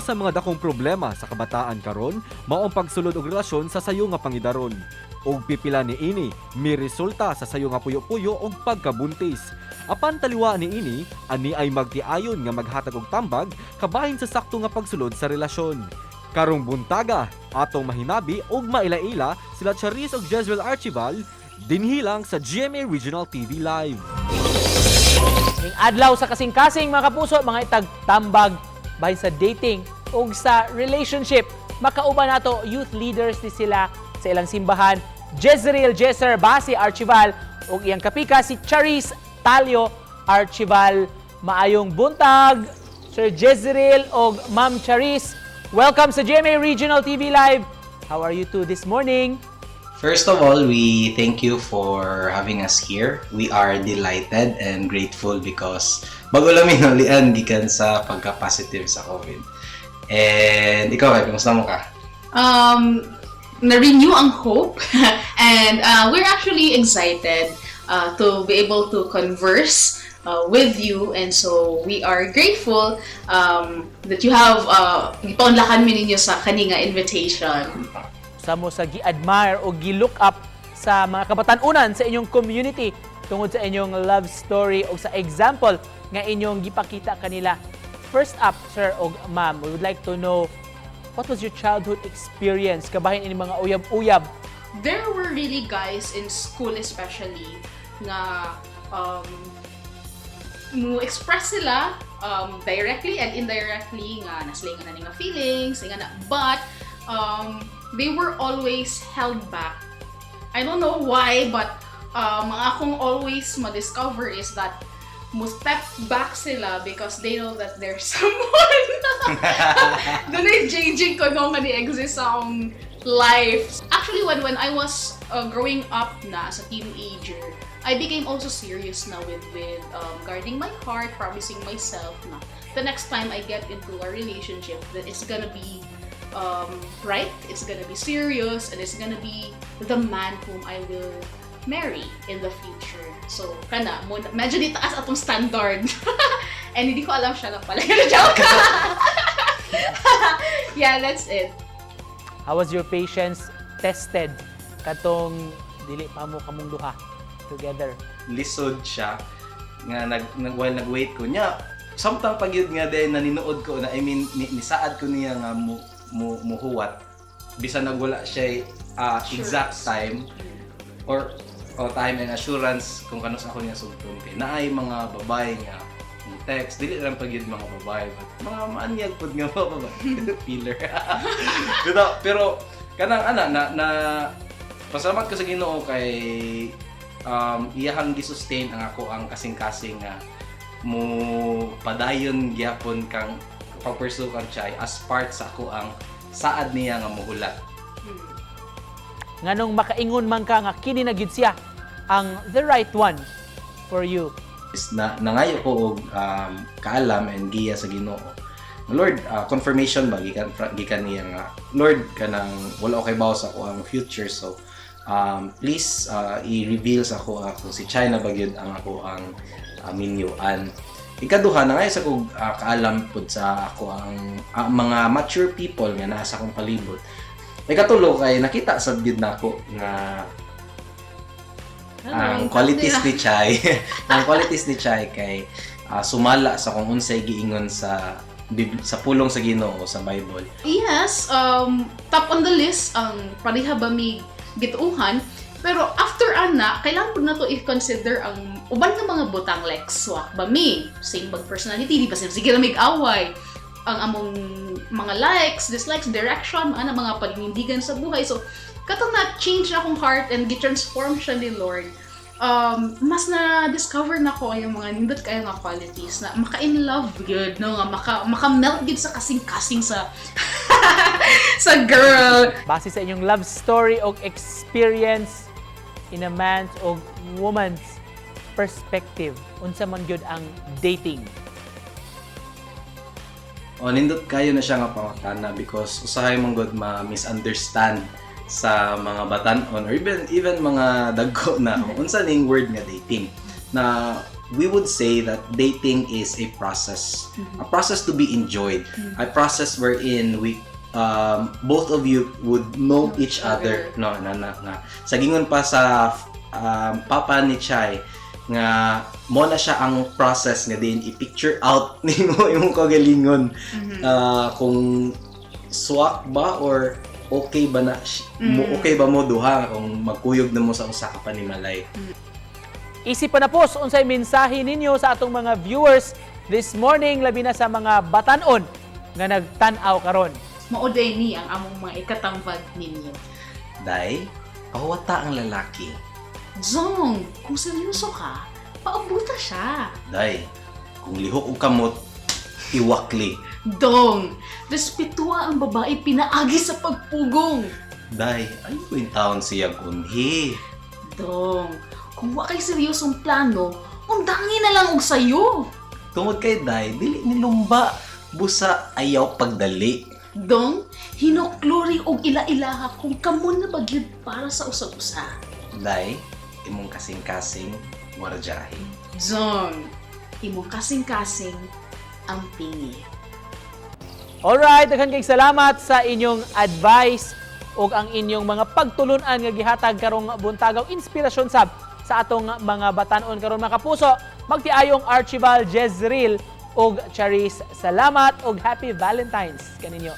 sa mga dakong problema sa kabataan karon mao ang pagsulod og relasyon sa sayo nga pangidaron. Og pipila ni ini may resulta sa sayo nga puyo-puyo og pagkabuntis. Apan taliwa ni ini, ani ay magtiayon nga maghatag og tambag kabahin sa sakto nga pagsulod sa relasyon. Karong buntaga, atong mahinabi og maila-ila sila Charis ug Jezreel Archival dinhilang sa GMA Regional TV Live. Ning adlaw sa kasing-kasing mga kapuso, mga itagtambag bahin sa dating o sa relationship. Makauban nato youth leaders ni sila sa ilang simbahan. Jezreel Basi Archival o iyang kapika si Charis Talio Archival. Maayong buntag, Sir Jezreel o Ma'am Charis. Welcome sa GMA Regional TV Live. How are you two this morning? First of all, we thank you for having us here. We are delighted and grateful because bago lang minalian gikan sa pagka-positive sa COVID. And ikaw, kamusta mo ka? Na-renew ang hope and we're actually excited to be able to converse with you, and so we are grateful that you have ipaunlakan mi ninyo sa kaninga invitation. Samo sa gi-admire o gi-look up sa mga kabatanunan sa inyong community tungod sa inyong love story o sa example nga inyong gipakita kanila. First up, sir o ma'am, we would like to know what was your childhood experience kabahin ini mga uyab-uyab? There were really guys in school especially na mo express sila directly and indirectly nga naslingan na nga feelings nga na, but they were always held back. I don't know why, but mga akong always ma-discover is that mo step back sila because they know that there's someone. Doon ay changing ko nung mani-exist sa akong life. Actually, when I was growing up na as a teenager, I became also serious na with guarding my heart, promising myself na the next time I get into a relationship that it's gonna be right, it's gonna be serious, and it's gonna be the man whom I will marry in the future. So, kana, medyo di taas atong standard. And hindi ko alam siya lang pala. Joke! Yeah, that's it. How was your patience tested katong dili pa mo kamong duha together? Lisod siya nga while nag-wait ko niya. Samtang pagyud nga din naninood ko na nisaad ko niya nga muhuwat. Bisan nagwala siya exact time or time and assurance kung kanus ako niya sugton kay naay mga babae nga text dili lang pagyud mga babae but mga maanyag pud nga mga babae filler. pero kanang na pasalamat ko sa Ginoo kay iyahang gi-sustain ang ako ang kasing-kasing nga mo padayon gyapon kang pag-pursue kang chay as part sa ako ang saad niya nga muhulat. Nganong makaingon man ka nga kini na gyud siya ang the right one for you? Nangayo ko og kaalam and giya sa Ginoo. Lord, confirmation ba gikan niya nga Lord kanang wala okay bawo sa ako ang future, so please i-reveal sa ako kung si China ba gyud ang ako ang minyuan. Ikaduha na ngayon sa kong kaalam po sa ako ang mga mature people nga nasa akong palibot. Ikatulo kay nakita sa gyud nako nga ang qualities ni Chay, ang qualities ni Chay kay sumala sa kung unsay giingon sa pulong sa Ginoo sa Bible. Yes, top on the list ang pareha ba mi gituuhan, pero after ana kailangan po na to i-consider ang uban nga mga butang like swak ba mi same bag personality, di ba sige na mig-away ang among mga likes, dislikes, direction, mga paninindigan sa buhay. So katong na-change na akong heart and gi-transform siya ni Lord, mas na-discover na ko yung mga nindot kayo nga qualities na maka-in-love good, no? Maka-melt good sa kasing-kasing sa sa girl. Base sa inyong love story o experience in a man's o woman's perspective, unsa man gyud ang dating? Nindot kayo na siya nga pangutana because usahay mong god ma-misunderstand sa mga batan-on or even mga dagko na unsa ning word nga dating na we would say that dating is a process. A process to be enjoyed. A process wherein we both of you would know each other. No, sa gingon pa sa papa ni Chai nga mo na siya ang process nga din i-picture out nimo imong kagalingon. Kung swak ba or okay ba na okay ba mo duha kung magkuyog na mo sa usa ka panimalay. Isipan na po unsay mensahe ninyo sa atong mga viewers this morning, labi na sa mga batanon nga nagtan-aw karon. Mauday ni ang among mga ikatambag ninyo. Day, pawata ang lalaki. Zong, kung seryoso ka, paabuta siya. Day, kung lihok og kamot, iwakli. Dong, respetuha ang babae pinaagi sa pagpugong. Day, ay yung taon siya kunhi. Dong, kung wa kay seryosong plano, undangi na lang og sayo. Tungod kay Day, dili ni lumba. Busa ayaw pagdali. Dong, hinoklori og ila-ilaha kung kamo na bagyod para sa usag-usa. Day, imong kasing-kasing, warjahe. Zong, imong kasing-kasing ang pingi. Alright, daghan kay salamat sa inyong advice ug ang inyong mga pagtulunan nga gihatag karong buntagaw inspirasyon sab sa atong mga batanon karon mga kapuso. Magtiayong Archibald Jezreel ug Charis, salamat ug happy Valentine's kaninyo.